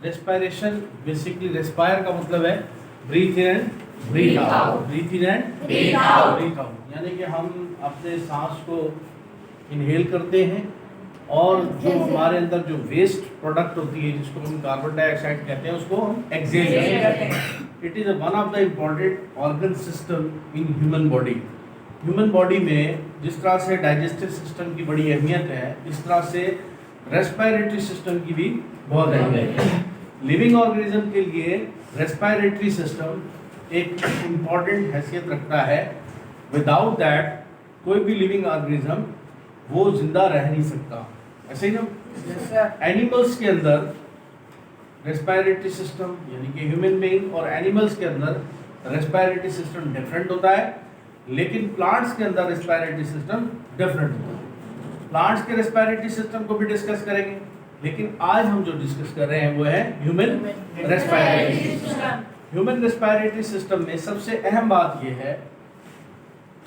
Respiration basically respire का मतलब है breathe in and breathe out, breathe in and breathe out, यानी कि हम अपने सांस को इनहेल करते हैं और जो हमारे अंदर जो वेस्ट प्रोडक्ट होती है जिसको हम कार्बन डाइऑक्साइड कहते हैं उसको हम एक्सहेल करते हैं। It is one of the important organ system in human body. Human body में जिस तरह से डाइजेस्टिव सिस्टम की बड़ी अहमियत है, इस तरह से रेस्पिरेटरी सिस्टम की भी बहुत अहमियत है। लिविंग ऑर्गेनिज्म के लिए रेस्पिरेटरी सिस्टम एक इम्पॉर्टेंट हैसियत रखता है। विदाउट दैट कोई भी लिविंग ऑर्गेनिज्म वो जिंदा रह नहीं सकता। ऐसे ही ना एनिमल्स के अंदर रेस्पिरेटरी सिस्टम यानी कि ह्यूमन बीइंग और एनिमल्स के अंदर रेस्पिरेटरी सिस्टम डिफरेंट होता है, लेकिन प्लांट्स के अंदर रेस्पिरेटरी सिस्टम डिफरेंट होता है। प्लांट्स के रेस्पिरेटरी सिस्टम को भी डिस्कस करेंगे, लेकिन आज हम जो डिस्कस कर रहे हैं वो है human respiratory system. Human respiratory system में सबसे अहम बात यह है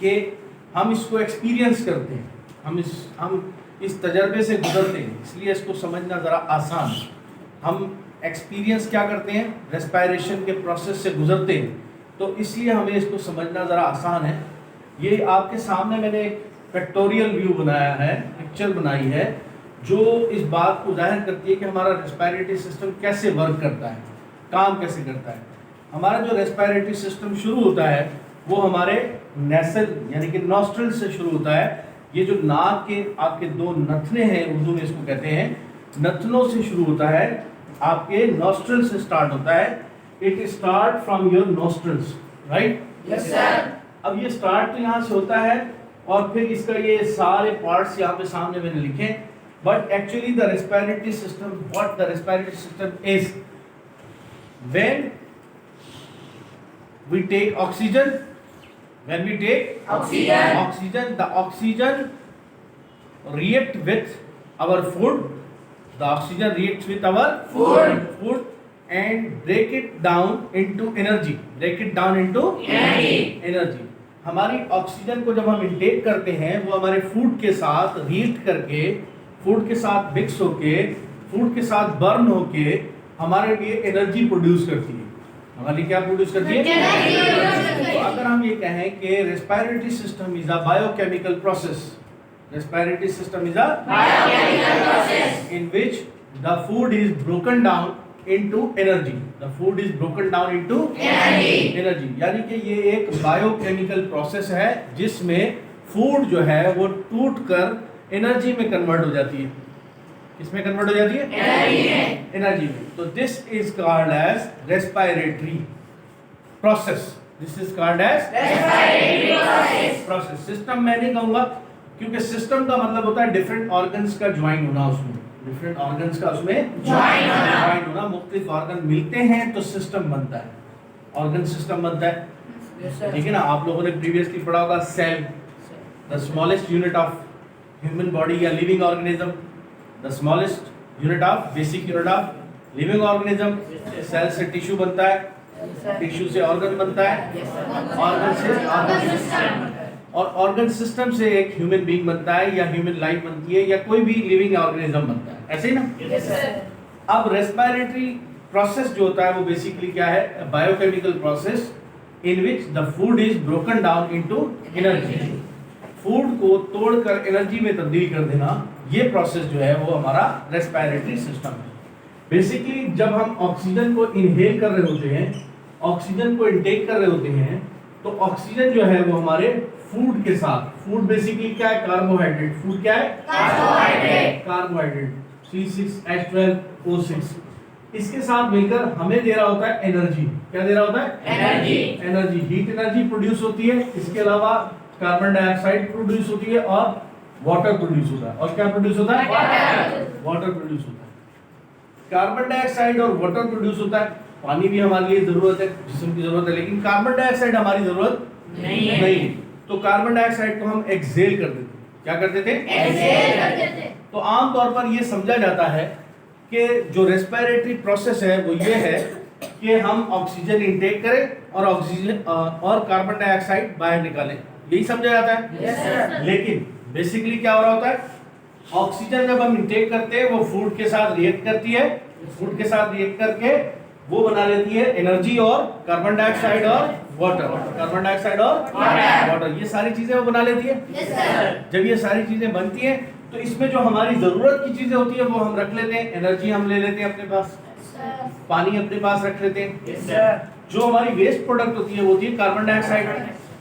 कि हम इसको एक्सपीरियंस करते हैं, हम इस तजर्बे से गुजरते हैं, इसलिए इसको समझना ज़रा आसान है। हम एक्सपीरियंस क्या करते हैं, रेस्पिरेशन के प्रोसेस से गुजरते हैं, तो इसलिए हमें इसको समझना ज़रा आसान है। ये आपके सामने मैंने एक पिक्टोरियल व्यू बनाया है, पिक्चर बनाई है, जो इस बात को जाहिर करती है कि हमारा रेस्पिरेटरी सिस्टम कैसे वर्क करता है, काम कैसे करता है। हमारा जो रेस्पिरेटरी सिस्टम शुरू होता है वो हमारे नेसल यानी कि नॉस्ट्रल से शुरू होता है। ये जो नाक के आपके दो नथने हैं, उर्दू में इसको कहते हैं, नथनों से शुरू होता है, आपके नॉस्ट्रल से स्टार्ट होता है। It start from your nostrils, right? Yes sir. अब ये स्टार्ट तो यहाँ से होता है और फिर इसका ये सारे पार्ट्स यहाँ पे सामने मैंने लिखे, but actually the respiratory system, what the respiratory system is, when we take oxygen, when we take oxygen, the oxygen react with our food, the oxygen reacts with our food and break it down into energy, energy। हमारी oxygen को जब हम intake करते हैं वो हमारे food के साथ रिएक्ट करके, फूड के साथ मिक्स होके, फूड के साथ बर्न होके हमारे लिए एनर्जी प्रोड्यूस करती है। हमारी क्या प्रोड्यूस करती है? तो अगर हम ये कहें कि respiratory system is a biochemical process, respiratory system is a biochemical process in which the food is broken down into energy, the food is broken down into energy, यानी कि ये एक बायोकेमिकल प्रोसेस है जिसमें फूड जो है वो टूट कर एनर्जी में कन्वर्ट हो जाती है। किसमें कन्वर्ट हो जाती है? एनर्जी में। तो this is called as respiratory process, this is called as respiratory process. System मैं नहीं कहूंगा, क्योंकि सिस्टम का मतलब होता है डिफरेंट ऑर्गन्स का ज्वाइन होना, उसमें डिफरेंट ऑर्गन्स का उसमें ज्वाइन होना, मुख्तलिफ ऑर्गन मिलते हैं तो सिस्टम बनता है, ऑर्गन सिस्टम बनता है। ठीक है ना? आप लोगों ने प्रीवियसली पढ़ा होगा cell, the smallest unit of human body या living organism, the smallest unit of basic unit of living organism। Cell से टिश्यू बनता है, टिश्यू से ऑर्गन बनता है, ऑर्गन से ऑर्गन सिस्टम, और ऑर्गन सिस्टम से एक ह्यूमन बीइंग बनता है या ह्यूमन लाइफ बनती है या कोई भी लिविंग ऑर्गेनिज्म बनता है, ऐसे ही ना? अब रेस्पिरेटरी प्रोसेस जो होता है वो बेसिकली क्या है? Biochemical process in which the food is broken down into energy. Food को तोड़कर एनर्जी में तब्दील कर देना, ये प्रोसेस जो है वो हमारा रेस्पिरेटरी सिस्टम है। बेसिकली जब हम ऑक्सीजन को इनहेल कर रहे होते हैं, ऑक्सीजन को इनटेक कर रहे होते हैं, तो ऑक्सीजन जो है वो हमारे फूड के साथ, फूड बेसिकली क्या है? कार्बोहाइड्रेट। फूड क्या है? कार्बोहाइड्रेट C6H12O6, इसके साथ मिलकर हमें दे रहा होता है एनर्जी। क्या दे रहा होता है? एनर्जी। हीट एनर्जी प्रोड्यूस होती है, इसके अलावा कार्बन डाइऑक्साइड प्रोड्यूस होती है और वाटर प्रोड्यूस होता है। और क्या प्रोड्यूस होता है? वाटर प्रोड्यूस होता है। कार्बन डाइऑक्साइड और वाटर प्रोड्यूस होता है। पानी भी हमारे लिए जरूरत है, जिस्म की जरूरत है, लेकिन कार्बन डाइऑक्साइड हमारी जरूरत नहीं। तो कार्बन डाइऑक्साइड को हम एक्सहेल कर देते। क्या करते थे? एक्सहेल करते थे। तो आमतौर पर यह समझा जाता है कि जो रेस्पिरेटरी प्रोसेस है वो ये है कि हम ऑक्सीजन इंटेक करें और ऑक्सीजन और कार्बन डाइऑक्साइड बाहर निकालें, यही समझा जाता है। yes, लेकिन बेसिकली क्या हो रहा होता है? ऑक्सीजन जब हम इंटेक करते हैं वो फूड के साथ रिएक्ट करती है फूड के साथ रिएक्ट करके वो बना लेती है एनर्जी और कार्बन डाइऑक्साइड और वाटर, कार्बन डाइऑक्साइड और वाटर, ये सारी चीजें वो बना लेती है। जब ये सारी चीजें बनती हैं तो इसमें जो हमारी जरूरत की चीजें होती है वो हम रख लेते हैं, एनर्जी हम ले लेते हैं अपने पास, पानी अपने पास रख लेते हैं। जो हमारी वेस्ट प्रोडक्ट होती है वो होती है कार्बन डाइऑक्साइड,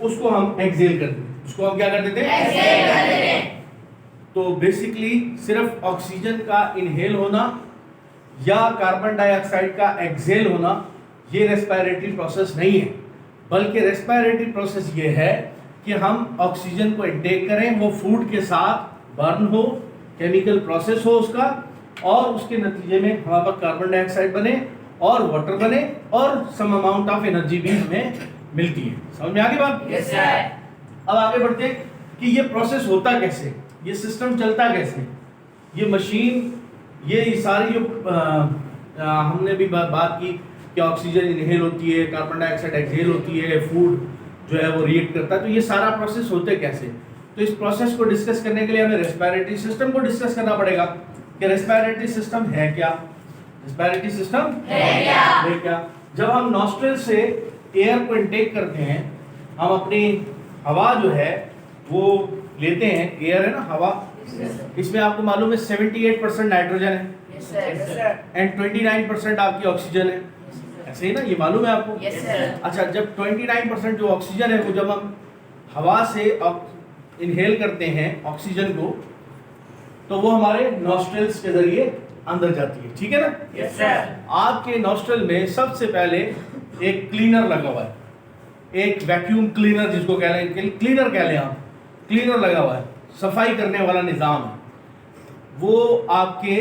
उसको हम एक्सहेल कर देते हैं। उसको हम क्या कर देते हैं? एक्सहेल कर देते हैं। तो बेसिकली सिर्फ ऑक्सीजन का इनहेल होना या कार्बन डाइऑक्साइड का एक्सहेल होना ये रेस्पिरेटरी प्रोसेस नहीं है, बल्कि रेस्पिरेटरी प्रोसेस ये है कि हम ऑक्सीजन को इनटेक करें, वो फूड के साथ बर्न हो, केमिकल प्रोसेस हो उसका, और उसके नतीजे में हमारे पास कार्बन डाइऑक्साइड बने और वाटर बने और सम अमाउंट ऑफ एनर्जी भी हमें मिलती है। समझ में आ गई बात? Yes sir. अब आगे बढ़ते हैं कि ये प्रोसेस होता कैसे, ये सिस्टम चलता कैसे, ये मशीन, ये सारी जो हमने भी बात की कि ऑक्सीजन इनहेल होती है, कार्बन डाइऑक्साइड एक्सहेल होती है, फूड जो है वो रिएक्ट करता है, तो ये सारा प्रोसेस होते कैसे? तो इस प्रोसेस को डिस्कस करने के लिए हमें रेस्पिरेटरी सिस्टम को डिस्कस करना पड़ेगा कि रेस्पिरेटरी सिस्टम है क्या, रेस्पिरेटरी सिस्टम है क्या। जब हम नॉस्ट्रिल से एयर को इनटेक करते हैं, हम अपनी हवा जो है वो लेते हैं, एयर है ना हवा, इसमें आपको मालूम है 78% नाइट्रोजन है एंड 29% आपकी ऑक्सीजन है, ऐसे ही ना, ये मालूम है आपको? अच्छा, जब 29% जो ऑक्सीजन है वो जब हम हवा से इनहेल करते हैं ऑक्सीजन को, तो वो हमारे नॉस्ट्रिल्स के जरिए अंदर जाती है, ठीक है ना? Yes sir. आपके नॉस्ट्रिल में सबसे पहले एक क्लीनर लगा हुआ है, एक वैक्यूम क्लीनर जिसको कह रहे हैं, क्लीनर कह लें आप, क्लीनर लगा हुआ है, सफाई करने वाला निजाम है। वो आपके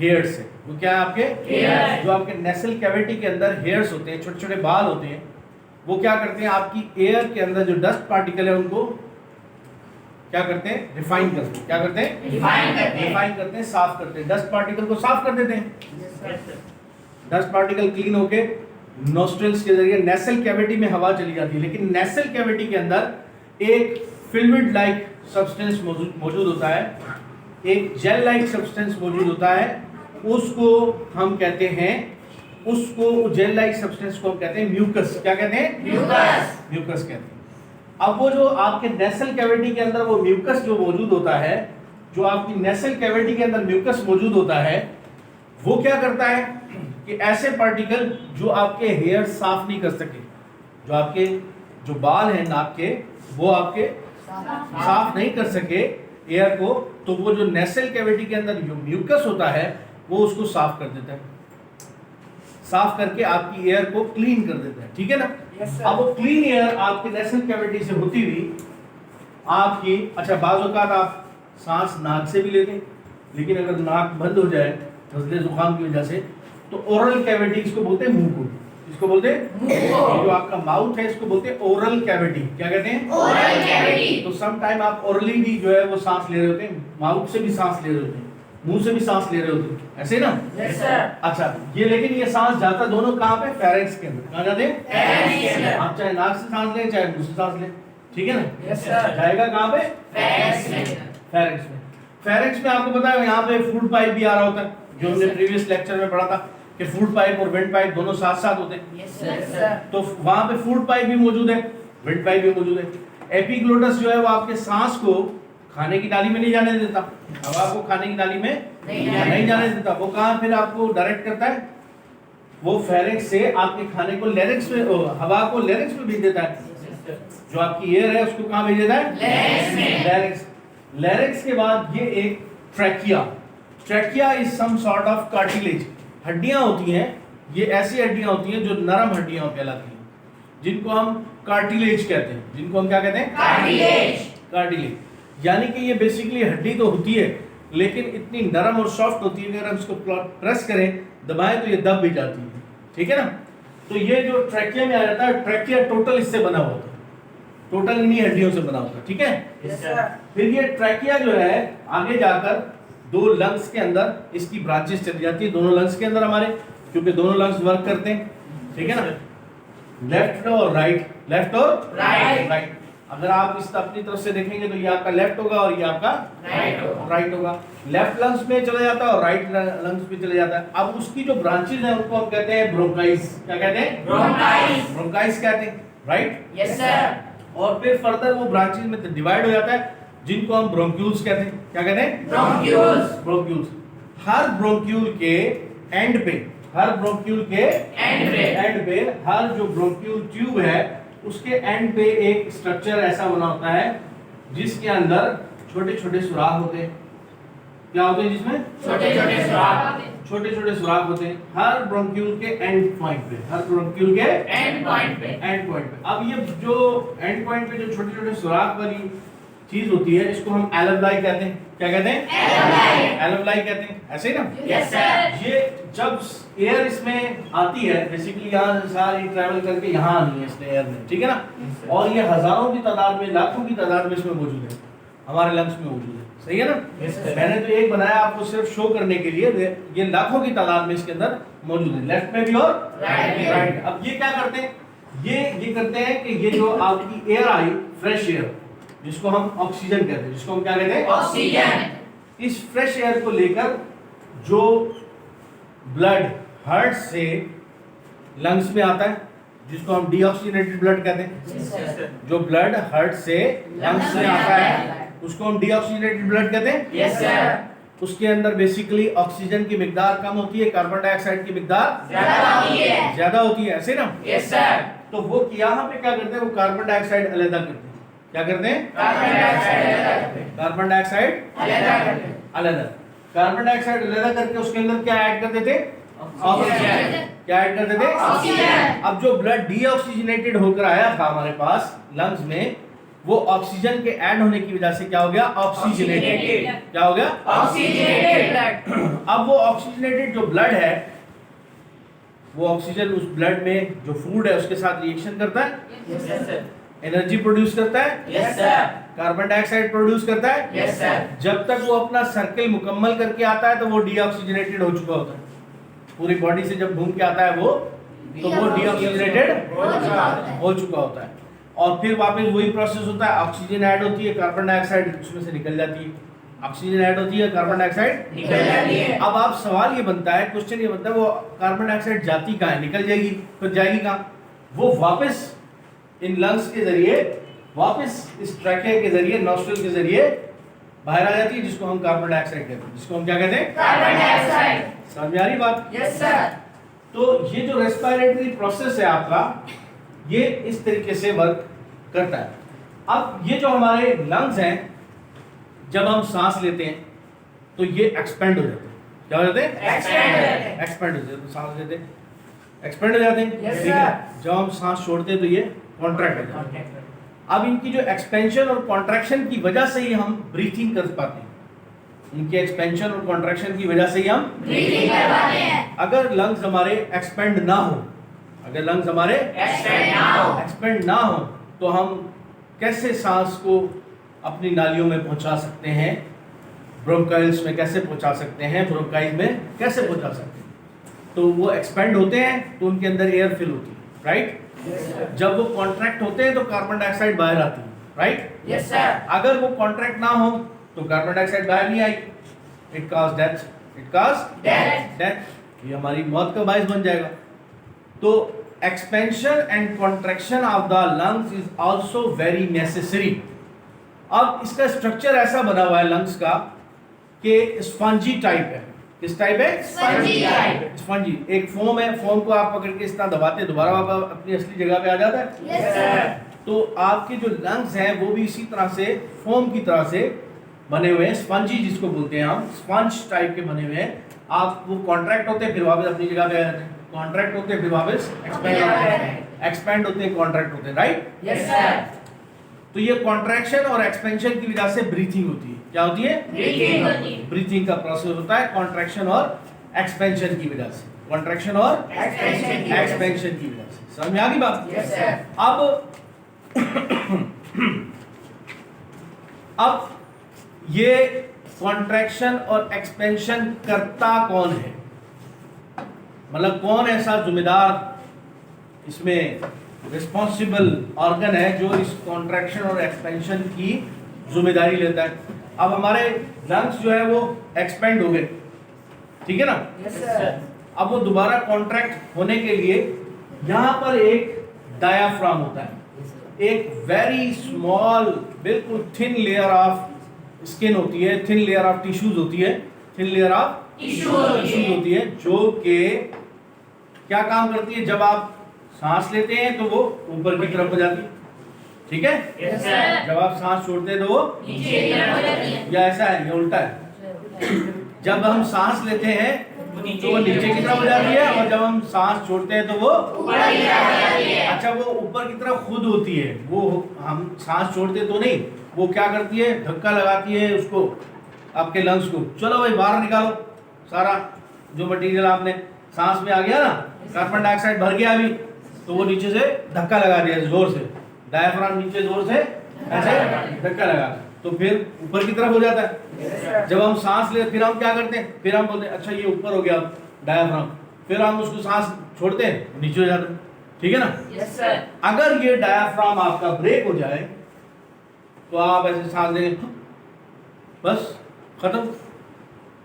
हेयर्स है, वो क्या है? आपके हेयर्स। जो आपके नेसल कैविटी के अंदर हेयर्स होते हैं, छोटे छोटे बाल होते हैं, वो क्या करते हैं, आपकी एयर के अंदर जो डस्ट पार्टिकल है उनको क्या करते हैं? रिफाइन करते हैं। क्या करते हैं? रिफाइन करते हैं, साफ करते हैं, डस्ट पार्टिकल को साफ कर देते हैं। डस्ट पार्टिकल क्लीन होके नोस्ट्रिल्स के जरिए नेसल कैविटी में हवा चली जाती है, लेकिन नेसल कैविटी के अंदर एक फिल्मिड लाइक सब्सटेंस मौजूद होता है, एक जेल लाइक सब्सटेंस मौजूद होता है, उसको हम कहते हैं, उसको जेल लाइक सब्सटेंस को हम कहते हैं म्यूकस। क्या कहते हैं? म्यूकस। म्यूकस कहते हैं। अब वो जो आपके नेसल कैविटी के अंदर वो म्यूकस जो मौजूद होता है, जो आपकी नेसल कैविटी के अंदर म्यूकस मौजूद होता है, वो क्या करता है कि ऐसे पार्टिकल जो आपके हेयर साफ नहीं कर सके, जो आपके जो बाल हैं नाक के, वो आपके साफ नहीं कर सके एयर को, तो वो जो नेसल कैविटी के अंदर जो म्यूकस होता है वो उसको साफ कर देता है, साफ करके आपकी एयर को क्लीन कर देता है, ठीक है ना? अब वो क्लीन एयर आपके नेसल कैविटी से होती हुई आपकी, अच्छा बाज़ औक़ात आप सांस नाक से भी लेते हैं, लेकिन अगर नाक बंद हो जाए नज़ले जुकाम की वजह से, तो ओरल कैविटी, इसको बोलते हैं मुंह को, इसको बोलते हैं जो आपका माउथ है इसको बोलते हैं ओरल कैविटी। क्या कहते हैं? Oral cavity. तो सम टाइम आप ओरली भी जो है वो सांस ले रहे होते हैं, माउथ से भी सांस ले रहे होते हैं, मुंह से भी सांस ले रहे होते हैं, ऐसे ना? Yes sir. अच्छा, ये लेकिन ये सांस जाता दोनों कहाँ पे? फेरेंक्स के अंदर। कहाँ जाते हैं? फेरेंक्स के अंदर। आप चाहे नाक से सांस लें चाहे मुंह से सांस लें, ठीक है ना? Yes sir. जाएगा कहाँ पे? फेरेंक्स में। फेरेंक्स में। फेरेंक्स में आपको पता है यहाँ पे फूड पाइप भी आ रहा होता है, जो हमने प्रीवियस लेक्चर में पढ़ा था कि फूड पाइप और वेंट पाइप दोनों साथ साथ होते हैं। Yes sir. तो वहाँ पे फूड पाइप भी मौजूद है, वेंट पाइप भी मौजूद है। एपिग्लोटस जो है वो आपके सांस को खाने की नाली में नहीं जाने देता, हवा को खाने की नाली में नहीं जाने देता। वो कहाँ फिर आपको डायरेक्ट करता है? वो फेरेंक्स से आपके खाने को लेरिक्स में, हवा को लेरिक्स में भेज देता है। जो आपकी एयर है उसको कहाँ भेज देता है? लेरिक्स में। लेरिक्स। लेरिक्स के बाद ये एक trachea. Trachea is some sort of cartilage. हड्डियां होती हैं, ये ऐसी हड्डियां होती हैं जो नरम हड्डियां कहलाती हैं, जिनको हम कार्टिलेज कहते हैं। जिनको हम क्या कहते हैं? कार्टिलेज। कार्टिलेज यानी कि ये बेसिकली हड्डी तो होती है, लेकिन इतनी नरम और सॉफ्ट होती है कि अगर हम इसको प्रेस करें, दबाएं तो ये दब भी जाती है, ठीक है ना? तो ये जो ट्रैकिया में आ जाता है, ट्रैकिया टोटल इससे बना होता है, टोटल इन्हीं हड्डियों से बना होता है, ठीक है? yes, फिर ये ट्रैकिया जो है आगे जाकर दो लंग्स के अंदर इसकी ब्रांचेस चली जाती है, दोनों लंग्स के अंदर हमारे, क्योंकि दोनों लंग्स वर्क करते हैं, ठीक है ना? लेफ्ट और राइट, लेफ्ट और राइट। अगर आप इस अपनी तरफ से देखेंगे तो ये आपका लेफ्ट होगा और ये आपका राइट होगा। लेफ्ट लंग्स में चला जाता है और राइट लंग्स में चले जाता है। अब उसकी जो ब्रांचेस हैं उनको हम कहते हैं ब्रोंकाइज। क्या कहते हैं? ब्रोंकाइज कहते हैं, राइट? Yes sir. और फिर फर्दर वो ब्रांचेस में डिवाइड हो जाता है जिनको हम ब्रोंक्यूल्स कहते हैं। क्या कहते हैं? ब्रोंक्यूल्स। हर ब्रोंक्यूल के एंड पे, हर जो ब्रोंक्यूल ट्यूब है उसके एंड पे एक स्ट्रक्चर ऐसा बना होता है जिसके अंदर छोटे छोटे सुराख होते हैं। क्या होते हैं जिसमें? छोटे छोटे सुराख होते हैं हर ब्रोंक्यूल के एंड पॉइंट पे, अब ये जो एंड पॉइंट पे जो छोटे छोटे सुराख वाली चीज होती है इसको हम एल्वेओलाई कहते हैं। क्या कहते हैं? एल्वेओलाई कहते हैं, ऐसे ही ना? Yes sir. ये जब एयर इसमें आती है, बेसिकली यहाँ से सारी ट्रैवल करके यहाँ आनी है इसने एयर में, ठीक है ना? और ये हजारों की तादाद में, लाखों की तादाद में इसमें मौजूद है, हमारे लंग्स में मौजूद है, सही है ना? मैंने तो एक बनाया आपको सिर्फ शो करने के लिए, ये लाखों की तादाद में इसके अंदर मौजूद है, लेफ्ट में भी और राइट। अब ये क्या करते हैं? ये करते हैं कि ये जो आपकी एयर आई, फ्रेश एयर, जिसको हम ऑक्सीजन कहते हैं, जिसको हम क्या कहते हैं? ऑक्सीजन। इस फ्रेश एयर को लेकर जो ब्लड हार्ट से लंग्स में आता है, जिसको हम डीऑक्सीजनेटेड ब्लड कहते हैं, जो ब्लड हार्ट से लंग्स में आता है उसको हम डीऑक्सीजनेटेड ब्लड कहते हैं। Yes sir. उसके अंदर बेसिकली ऑक्सीजन की मिकदार कम होती है, कार्बन डाइऑक्साइड की मिकदार ज्यादा होती है, ऐसे ना? Yes sir. तो वो यहाँ पे क्या करते हैं? वो कार्बन डाइऑक्साइड अलग करते हैं। क्या करते हैं? कार्बन डाइऑक्साइड अलग करके उसके अंदर क्या ऐड कर देते? ऑक्सीजन। क्या ऐड कर देते? ऑक्सीजन। अब जो ब्लड डीऑक्सीजनेटेड होकर आया था हमारे पास लंग्स में, वो ऑक्सीजन के ऐड होने की वजह से क्या हो गया? ऑक्सीजनेटेड। क्या हो गया? Oxygenated blood. अब वो ऑक्सीजनेटेड जो ब्लड है, वो ऑक्सीजन उस ब्लड में जो फूड है उसके साथ रिएक्शन करता है, यस सर। एनर्जी प्रोड्यूस करता है, yes sir. Carbon dioxide produce करता है, यस सर। जब तक वो अपना सर्कल मुकम्मल करके आता है तो वो डीऑक्सीजनेटेड हो चुका होता है। पूरी बॉडी से जब घूम के आता है वो, तो वो डीऑक्सीजनेटेड हो चुका होता है। और फिर वापस वही प्रोसेस होता है, ऑक्सीजन ऐड होती है, कार्बन डाइऑक्साइड उसमें से निकल जाती है, ऑक्सीजन ऐड होती है, कार्बन डाइऑक्साइड निकल जाती है। अब आप सवाल ये बनता है, क्वेश्चन ये बनता है, वो कार्बन डाइऑक्साइड जाती कहाँ है? निकल जाएगी, फिर जाएगी कहाँ? वो वापस इन लंग्स के जरिए, वापस इस ट्रैकिया के जरिए, नॉस्ट्रल के जरिए बाहर आ जाती है, जिसको हम कार्बन डाइऑक्साइड कहते हैं, जिसको हम क्या कहते हैं? Carbon dioxide. समझ में आ रही बात? Yes sir. तो ये जो रेस्पिरेटरी प्रोसेस है आपका, ये इस तरीके से वर्क करता है। अब ये जो हमारे लंग्स हैं, जब हम सांस लेते हैं तो ये एक्सपेंड हो जाते हैं। क्या हो जाते हैं? एक्सपेंड हो जाते हैं। सांस लेते हैं, एक्सपेंड हो जाते हैं, yes, ठीक है? जब हम सांस छोड़ते हैं तो ये कॉन्ट्रैक्ट हो जाते हैं। अब इनकी जो एक्सपेंशन और कॉन्ट्रैक्शन की वजह से ही हम ब्रीथिंग कर पाते हैं। इनके एक्सपेंशन और कॉन्ट्रैक्शन की वजह से ही हम ब्रीथिंग कर पाते हैं। अगर लंग्स हमारे एक्सपेंड ना हो, अगर लंग्स हमारे एक्सपेंड ना हो तो हम कैसे सांस को अपनी नालियों में पहुंचा सकते हैं? ब्रोंकाइल्स में कैसे पहुंचा सकते हैं? ब्रोंकाइल में कैसे पहुंचा सकते हैं? तो वो एक्सपेंड होते हैं तो उनके अंदर एयर फिल होती है, राइट? जब वो कॉन्ट्रैक्ट होते हैं तो कार्बन डाइऑक्साइड बाहर आती है, राइट? Yes sir. अगर वो कॉन्ट्रैक्ट ना हो तो कार्बन डाइऑक्साइड बाहर नहीं आई, इट कॉज डेथ, डेथ, ये हमारी मौत का बायस बन जाएगा। तो expansion and contraction of the lungs is also very necessary. अब इसका स्ट्रक्चर ऐसा बना हुआ है लंग्स का कि स्पंजी टाइप है। किस टाइप है? Spongy type. स्पंजी एक फोम है, फोम को आप पकड़ के इस तरह दबाते, दोबारा वापस अपनी असली जगह पे आ जाता है। Yes sir. तो आपके जो लंग्स हैं वो भी इसी तरह से फोम की तरह से बने हुए हैं, स्पंजी जिसको बोलते हैं हम, स्पंज टाइप के बने हुए हैं। आप वो कॉन्ट्रैक्ट होते हैं फिर वापस अपनी जगह पे आ जाते हैं, कॉन्ट्रैक्ट होते हैं फिर वापस एक्सपेंड होते हैं, एक्सपेंड होते हैं, कॉन्ट्रैक्ट होते हैं, राइट? Yes sir. तो ये कॉन्ट्रैक्शन और एक्सपेंशन की वजह से ब्रीथिंग होती है। क्या होती है? ब्रीथिंग होती है। ब्रीथिंग का प्रोसेस होता है कॉन्ट्रैक्शन और एक्सपेंशन की वजह से, कॉन्ट्रैक्शन और एक्सपेंशन की वजह से। समझ में आ गई बात? Yes sir. अब ये कॉन्ट्रैक्शन और एक्सपेंशन करता कौन है? मतलब कौन ऐसा जिम्मेदार इसमें रिस्पॉन्सिबल ऑर्गन है जो इस कॉन्ट्रैक्शन और एक्सपेंशन की जिम्मेदारी लेता है। अब हमारे लंग्स जो है वो एक्सपेंड हो गए, ठीक है ना। Yes, sir. अब वो दोबारा कॉन्ट्रैक्ट होने के लिए यहाँ पर एक डायाफ्राम होता है, एक वेरी स्मॉल बिल्कुल थिन लेयर ऑफ स्किन होती है, थिन लेयर ऑफ टिश्यूज होती है, थिन लेयर ऑफ टिश्यूज होती है, जो कि क्या काम करती है, जब आप सांस लेते हैं तो वो ऊपर की तरफ हो जाती है, ठीक है। Yes, sir. जब आप सांस छोड़ते हैं तो वो नीचे की तरफ हो जाती है। या ऐसा है, ये उल्टा है। जब हम सांस लेते हैं तो वो नीचे की तरफ हो जाती है, और जब हम सांस छोड़ते हैं तो वो ऊपर की तरफ हो जाती है। अच्छा, वो ऊपर की तरफ खुद होती है, वो हम सांस छोड़ते तो नहीं, वो क्या करती है, धक्का लगाती है उसको, आपके लंग्स को, चलो भाई बाहर निकालो सारा जो मटेरियल आपने सांस में आ गया ना, कार्बन डाइऑक्साइड भर गया अभी, तो वो नीचे से धक्का लगा दिया जोर से, डायफ्राम नीचे जोर से ऐसे धक्का लगा, तो फिर ऊपर की तरफ हो जाता है। जब हम सांस ले फिर हम क्या करते हैं, फिर हम बोलते हैं अच्छा ये ऊपर हो गया डायफ्राम, फिर हम उसको सांस छोड़ते हैं नीचे हो जाता है, ठीक है ना। Yes, sir. अगर ये डायफ्राम आपका ब्रेक हो जाए तो आप ऐसे सांस लेंगे, बस खत्म,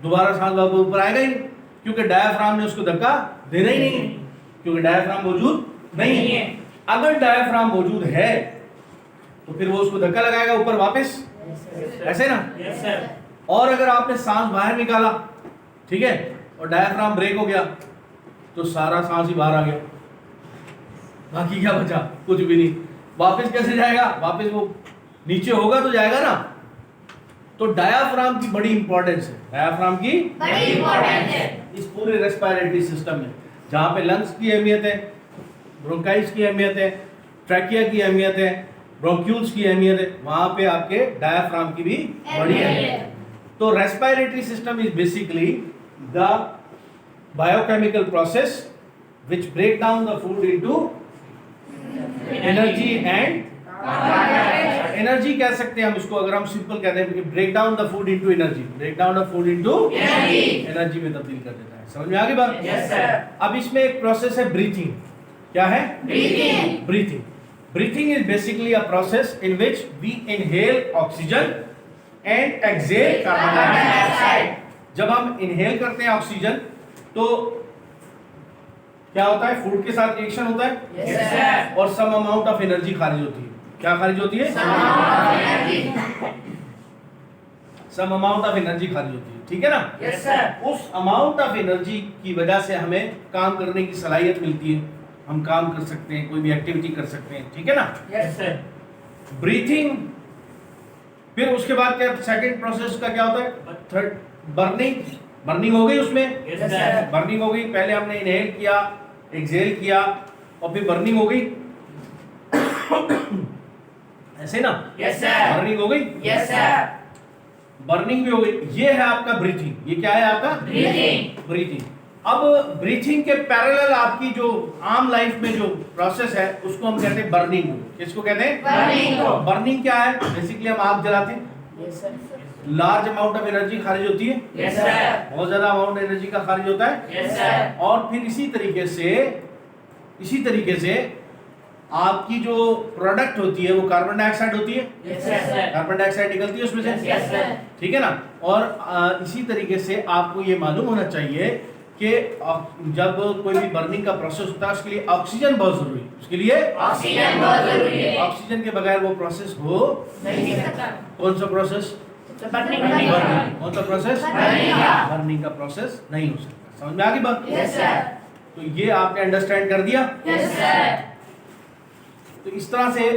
दोबारा सांस वापस ऊपर आएगा ही नहीं, क्योंकि डायफ्राम ने उसको धक्का देना ही नहीं, क्योंकि डायफ्राम मौजूद नहीं है। अगर डायफ्राम मौजूद है तो फिर वो उसको धक्का लगाएगा ऊपर वापस, ऐसे ना। Yes, sir. और अगर आपने सांस बाहर निकाला, ठीक है, और डायफ्राम ब्रेक हो गया तो सारा सांस ही बाहर आ गया, बाकी क्या बचा, कुछ भी नहीं। वापस कैसे जाएगा, वापस वो नीचे होगा तो जाएगा ना। तो डायाफ्राम की बड़ी इंपॉर्टेंस है, डायाफ्राम की बड़ी इम्पोर्टेंट है। इस पूरे रेस्पिरेटरी सिस्टम में, जहाँ पे लंग्स की अहमियत है, ब्रोंकाइल्स की अहमियत है, ट्रैकिया की अहमियत है, ब्रोंक्यूल्स की अहमियत है, वहाँ पे आपके डायाफ्राम की भी बड़ी अहमियत है। तो respiratory system is basically the biochemical process which break down the food into energy and energy कह सकते हैं हम इसको, अगर हम सिंपल कहते हैं break down the food into energy, break down the food into energy में तब्दील कर देता है। समझ में आ गई बात? Yes, sir. अब इसमें एक प्रोसेस है ब्रीथिंग। क्या है? Breathing. Breathing. Breathing is basically a process in which we inhale oxygen and exhale carbon dioxide. जब हम इनहेल करते हैं ऑक्सीजन तो क्या होता है, फूड के साथ रिएक्शन होता है, Yes, sir. और सम अमाउंट ऑफ एनर्जी खारिज होती है। क्या खारिज होती है? Some amount of energy. Some amount of energy खारिज होती है, ठीक है ना। Yes, sir. उस अमाउंट ऑफ एनर्जी की वजह से हमें काम करने की सलाहियत मिलती है, हम काम कर सकते हैं, कोई भी एक्टिविटी कर सकते हैं, ठीक है ना। Yes, sir. ब्रीथिंग, फिर उसके बाद क्या सेकंड प्रोसेस का क्या होता है, थर्ड बर्निंग। बर्निंग हो गई उसमें, Yes, sir. बर्निंग हो गई, पहले हमने इनहेल किया, एक्सहेल किया, और फिर बर्निंग हो गई ऐसे ना। Yes, sir. बर्निंग हो गई, Yes, sir. बर्निंग भी हो गई। ये है आपका ब्रीथिंग। ये क्या है आपका? Breathing. ब्रीथिंग। अब ब्रीथिंग के पैरेलल आपकी जो आम लाइफ में जो प्रोसेस है उसको हम कहते हैं बर्निंग। किसको कहते हैं? Burning को। बर्निंग क्या है? बेसिकली हम आग जलाते हैं, Yes, sir. Large amount of energy खारिज होती है, Yes, sir. बहुत ज्यादा अमाउंट एनर्जी का खारिज होता है, Yes, sir. और फिर इसी तरीके से आपकी जो प्रोडक्ट होती है वो कार्बन डाइऑक्साइड होती है, Yes, sir. कार्बन डाइऑक्साइड निकलती है उसमें से, Yes, sir. ठीक है ना। और इसी तरीके से आपको ये मालूम होना चाहिए कि जब कोई भी बर्निंग का प्रोसेस होता है उसके लिए ऑक्सीजन बहुत जरूरी है, उसके लिए Oxygen बहुत जरूरी है। ऑक्सीजन के बगैर वो प्रोसेस हो नहीं सकता। कौन सा प्रोसेस? तो burning बर्निंग। नहीं। कौन सा प्रोसेस? बर्निंग का। बर्निंग का प्रोसेस नहीं हो सकता। समझ में आ गई बात? Yes, sir. तो ये आपने अंडरस्टैंड कर दिया। Yes, sir. तो इस तरह से